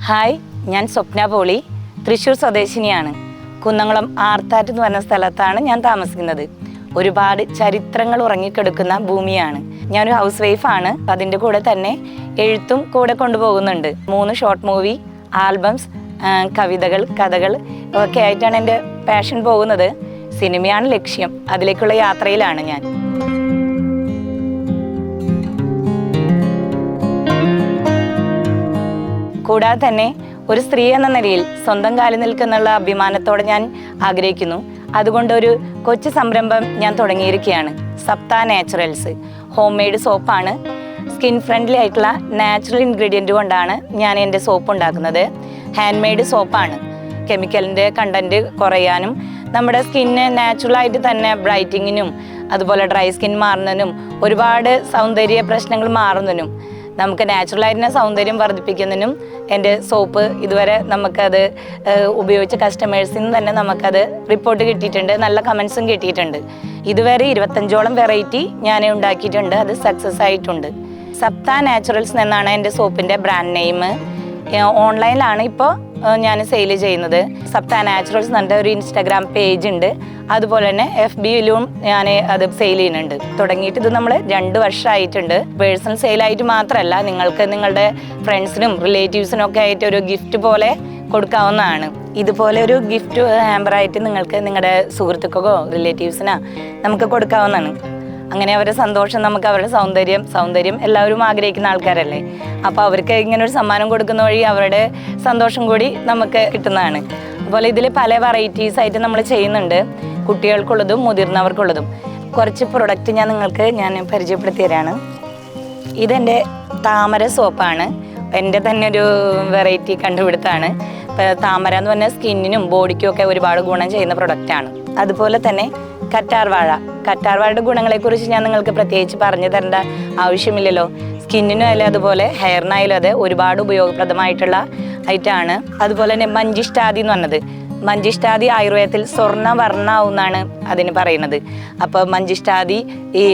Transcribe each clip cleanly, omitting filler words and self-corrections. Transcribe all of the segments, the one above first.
Hi, ഞാൻ സ്വപ്ന poly, Thrissur സ്വദേശിനിയാണ്. Kunnamkulam Arthat എന്ന് പറഞ്ഞ സ്ഥലത്താണ് ഞാൻ താമസിക്കുന്നത്. ഒരുപാട് ചരിത്രങ്ങൾ ഉറങ്ങിക്കിടക്കുന്ന ഭൂമിയാണ്. ഞാനൊരു ഹൗസ് വൈഫാണ്. അതിൻ്റെ കൂടെ തന്നെ എഴുത്തും കൂടെ കൊണ്ടുപോകുന്നുണ്ട്. 3 ഷോർട്ട് മൂവി, ആൽബംസ്, കവിതകൾ, കഥകൾ ഒക്കെ ആയിട്ടാണ് എൻ്റെ പാഷൻ പോകുന്നത്. സിനിമയാണ് ലക്ഷ്യം. അതിലേക്കുള്ള യാത്രയിലാണ് ഞാൻ. കൂടാതെ തന്നെ ഒരു സ്ത്രീ എന്ന നിലയിൽ സ്വന്തം കാലിൽ നിൽക്കുന്നുള്ള അഭിമാനത്തോടെ ഞാൻ ആഗ്രഹിക്കുന്നു. അതുകൊണ്ട് ഒരു കൊച്ചു സംരംഭം ഞാൻ തുടങ്ങിയിരിക്കുകയാണ്. സപ്ത നാച്ചുറൽസ് ഹോം മെയ്ഡ് സോപ്പാണ്. സ്കിൻ ഫ്രണ്ട്ലി ആയിട്ടുള്ള നാച്ചുറൽ ഇൻഗ്രീഡിയൻറ്റ് കൊണ്ടാണ് ഞാൻ എൻ്റെ സോപ്പ് ഉണ്ടാക്കുന്നത്. ഹാൻഡ് മെയ്ഡ് സോപ്പാണ്. കെമിക്കലിൻ്റെ കണ്ടൻറ്റ് കുറയാനും നമ്മുടെ സ്കിന്ന് നാച്ചുറലായിട്ട് തന്നെ ബ്രൈറ്റിങ്ങിനും അതുപോലെ ഡ്രൈ സ്കിൻ മാറുന്നതിനും ഒരുപാട് സൗന്ദര്യ പ്രശ്നങ്ങൾ മാറുന്നതിനും നമുക്ക് നാച്ചുറലായിട്ട് സൗന്ദര്യം വർദ്ധിപ്പിക്കുന്നതിനും എൻ്റെ സോപ്പ് ഇതുവരെ നമുക്കത് ഉപയോഗിച്ച കസ്റ്റമേഴ്സിൽ നിന്ന് തന്നെ നമുക്കത് റിപ്പോർട്ട് കിട്ടിയിട്ടുണ്ട്. നല്ല കമൻസും കിട്ടിയിട്ടുണ്ട്. ഇതുവരെ 25ഓളം വെറൈറ്റി ഞാൻ ഉണ്ടാക്കിയിട്ടുണ്ട്. അത് സക്സസ് ആയിട്ടുണ്ട്. സപ്ത നാച്ചുറൽസ് എന്നാണ് എൻ്റെ സോപ്പിൻ്റെ ബ്രാൻഡ് നെയിം. ഓൺലൈനിലാണ് ഇപ്പോൾ ഞാൻ സെയിൽ ചെയ്യുന്നത്. സപ്ത നാച്ചുറൽസ് എന്ന് പറഞ്ഞ ഒരു ഇൻസ്റ്റാഗ്രാം പേജ് ഉണ്ട്. അതുപോലെ തന്നെ FBയിലും ഞാൻ അത് സെയിൽ ചെയ്യുന്നുണ്ട്. തുടങ്ങിയിട്ട് ഇത് നമ്മൾ 2 വർഷമായിട്ടുണ്ട്. പേഴ്സണൽ സെയിലായിട്ട് മാത്രമല്ല, നിങ്ങൾക്ക് നിങ്ങളുടെ ഫ്രണ്ട്സിനും റിലേറ്റീവ്സിനും ഒക്കെ ആയിട്ട് ഒരു ഗിഫ്റ്റ് പോലെ കൊടുക്കാവുന്നതാണ്. ഇതുപോലെ ഒരു ഗിഫ്റ്റ് ഹാമ്പറായിട്ട് നിങ്ങൾക്ക് നിങ്ങളുടെ സുഹൃത്തുക്കൾക്കോ റിലേറ്റീവ്സിനോ നമുക്ക് കൊടുക്കാവുന്നതാണ്. അങ്ങനെ അവരുടെ സന്തോഷം, നമുക്ക് അവരുടെ സൗന്ദര്യം എല്ലാവരും ആഗ്രഹിക്കുന്ന ആൾക്കാരല്ലേ. അപ്പോൾ അവർക്ക് ഇങ്ങനെ ഒരു സമ്മാനം കൊടുക്കുന്ന വഴി അവരുടെ സന്തോഷം കൂടി നമുക്ക് കിട്ടുന്നതാണ്. അതുപോലെ ഇതിൽ പല വെറൈറ്റീസ് ആയിട്ട് നമ്മൾ ചെയ്യുന്നുണ്ട്. കുട്ടികൾക്കുള്ളതും മുതിർന്നവർക്കുള്ളതും. കുറച്ച് പ്രൊഡക്റ്റ് ഞാൻ പരിചയപ്പെടുത്തി തരാണ്. ഇതെൻ്റെ താമര സോപ്പാണ്. എൻ്റെ തന്നെ ഒരു വെറൈറ്റി കണ്ടുപിടുത്താണ്. താമര എന്ന് പറഞ്ഞാൽ സ്കിന്നിനും ബോഡിക്കും ഒക്കെ ഒരുപാട് ഗുണം ചെയ്യുന്ന പ്രൊഡക്റ്റാണ്. അതുപോലെ തന്നെ കറ്റാർവാഴയുടെ ഗുണങ്ങളെക്കുറിച്ച് ഞാൻ നിങ്ങൾക്ക് പ്രത്യേകിച്ച് പറഞ്ഞു തരേണ്ട ആവശ്യമില്ലല്ലോ. സ്കിന്നിനും അതുപോലെ ഹെയറിനായാലും അത് ഒരുപാട് ഉപയോഗപ്രദമായിട്ടുള്ള ഐറ്റമാണ്. അതുപോലെ തന്നെ മഞ്ചിഷ്ടാദി എന്ന് പറഞ്ഞത്, മഞ്ചിഷ്ടാദി ആയുർവേദത്തിൽ സ്വർണ്ണവർണ്ണാവുന്നാണ് അതിന് പറയുന്നത്. അപ്പോൾ മഞ്ചിഷ്ടാദി ഈ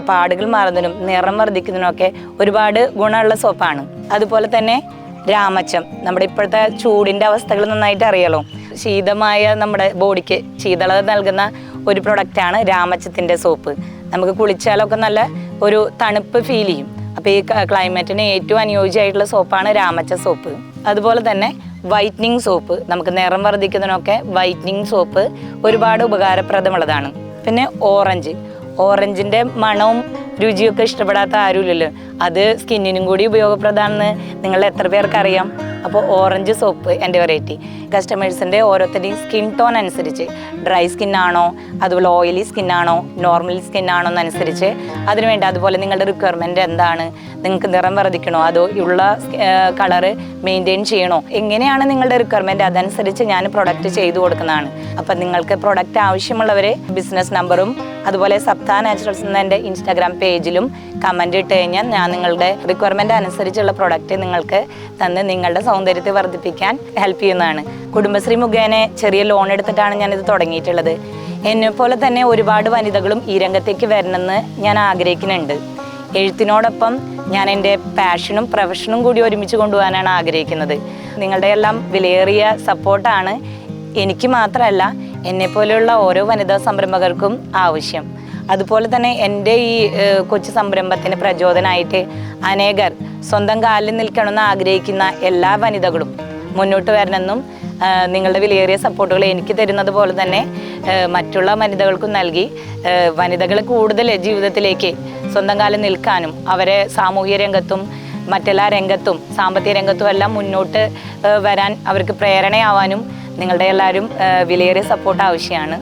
പാടുകൾ മാറുന്നതിനും നിറം വർദ്ധിക്കുന്നതിനൊക്കെ ഒരുപാട് ഗുണമുള്ള സോപ്പാണ്. അതുപോലെ തന്നെ രാമച്ചം, നമ്മുടെ ഇപ്പോഴത്തെ ചൂടിൻ്റെ അവസ്ഥകൾ നന്നായിട്ട് അറിയാലോ. ശീതമായ നമ്മുടെ ബോഡിക്ക് ശീതളത നൽകുന്ന ഒരു പ്രൊഡക്റ്റാണ് രാമച്ചത്തിൻ്റെ സോപ്പ്. നമുക്ക് കുളിച്ചാലൊക്കെ നല്ല ഒരു തണുപ്പ് ഫീൽ ചെയ്യും. അപ്പോൾ ഈ ക്ലൈമറ്റിന് ഏറ്റവും അനുയോജ്യമായിട്ടുള്ള സോപ്പാണ് രാമച്ച സോപ്പ്. അതുപോലെ തന്നെ വൈറ്റ്നിങ് സോപ്പ്, നമുക്ക് നിറം വർദ്ധിക്കുന്നതിനൊക്കെ വൈറ്റ്നിങ് സോപ്പ് ഒരുപാട് ഉപകാരപ്രദമുള്ളതാണ്. പിന്നെ ഓറഞ്ചിൻ്റെ മണവും രുചിയൊക്കെ ഇഷ്ടപ്പെടാത്ത ആരുമില്ലല്ലോ. അത് സ്കിന്നിനും കൂടി ഉപയോഗപ്രദമാണെന്ന് നിങ്ങൾ എത്ര പേർക്കറിയാം. അപ്പോൾ ഓറഞ്ച് സോപ്പ് എൻ്റെ വെറൈറ്റി. കസ്റ്റമേഴ്സിൻ്റെ ഓരോരുത്തരുടെയും സ്കിൻ ടോൺ അനുസരിച്ച്, ഡ്രൈ സ്കിന്നാണോ അതുപോലെ ഓയിലി സ്കിന്നാണോ നോർമൽ സ്കിന്നാണോ എന്നനുസരിച്ച് അതിനുവേണ്ടി, അതുപോലെ നിങ്ങളുടെ റിക്വയർമെൻറ്റ് എന്താണ്, നിങ്ങൾക്ക് നിറം വർദ്ധിക്കണോ അതോ ഉള്ള കളറ് മെയിൻറ്റെയിൻ ചെയ്യണോ, എങ്ങനെയാണ് നിങ്ങളുടെ റിക്വയർമെൻറ്റ് അതനുസരിച്ച് ഞാൻ പ്രൊഡക്റ്റ് ചെയ്തു കൊടുക്കുന്നതാണ്. അപ്പം നിങ്ങൾക്ക് പ്രൊഡക്റ്റ് ആവശ്യമുള്ളവർ ബിസിനസ് നമ്പറും അതുപോലെ സപ്ത നാച്ചുറൽസ് എന്ന എൻ്റെ ഇൻസ്റ്റാഗ്രാം പേജിലും കമൻറ്റ് ഇട്ട് കഴിഞ്ഞാൽ ഞാൻ നിങ്ങളുടെ റിക്വയർമെൻറ്റ് അനുസരിച്ചുള്ള പ്രൊഡക്റ്റ് നിങ്ങൾക്ക് തന്ന് നിങ്ങളുടെ സൗന്ദര്യത്തെ വർദ്ധിപ്പിക്കാൻ ഹെൽപ്പ് ചെയ്യുന്നതാണ്. കുടുംബശ്രീ മുഖേന ചെറിയ ലോൺ എടുത്തിട്ടാണ് ഞാനിത് തുടങ്ങിയിട്ടുള്ളത്. എന്നെപ്പോലെ തന്നെ ഒരുപാട് വനിതകളും ഈ രംഗത്തേക്ക് വരണമെന്ന് ഞാൻ ആഗ്രഹിക്കുന്നുണ്ട്. എഴുത്തിനോടൊപ്പം ഞാൻ എൻ്റെ പാഷനും പ്രൊഫഷനും കൂടി ഒരുമിച്ച് കൊണ്ടുപോകാനാണ് ആഗ്രഹിക്കുന്നത്. നിങ്ങളുടെ എല്ലാം വിലയേറിയ സപ്പോർട്ടാണ് എനിക്ക് മാത്രമല്ല എന്നെപ്പോലെയുള്ള ഓരോ വനിതാ സംരംഭകർക്കും ആവശ്യം. അതുപോലെ തന്നെ എൻ്റെ ഈ കൊച്ചു സംരംഭത്തിന് പ്രചോദനമായിട്ട് അനേകർ സ്വന്തം കാലിൽ നിൽക്കണമെന്ന് ആഗ്രഹിക്കുന്ന എല്ലാ വനിതകളും മുന്നോട്ട് വരണമെന്നും നിങ്ങളുടെ വിലയേറിയ സപ്പോർട്ടുകൾ എനിക്ക് തരുന്നത് പോലെ തന്നെ മറ്റുള്ള വനിതകൾക്കും നൽകി വനിതകളെ കൂടുതൽ ജീവിതത്തിലേക്ക് സ്വന്തം കാലിൽ നിൽക്കാനും അവരെ സാമൂഹിക രംഗത്തും മറ്റെല്ലാ രംഗത്തും സാമ്പത്തിക രംഗത്തും എല്ലാം മുന്നോട്ട് വരാൻ അവർക്ക് പ്രേരണയാവാനും നിങ്ങളുടെ എല്ലാവരും വിലയേറിയ സപ്പോർട്ട് ആവശ്യമാണ്.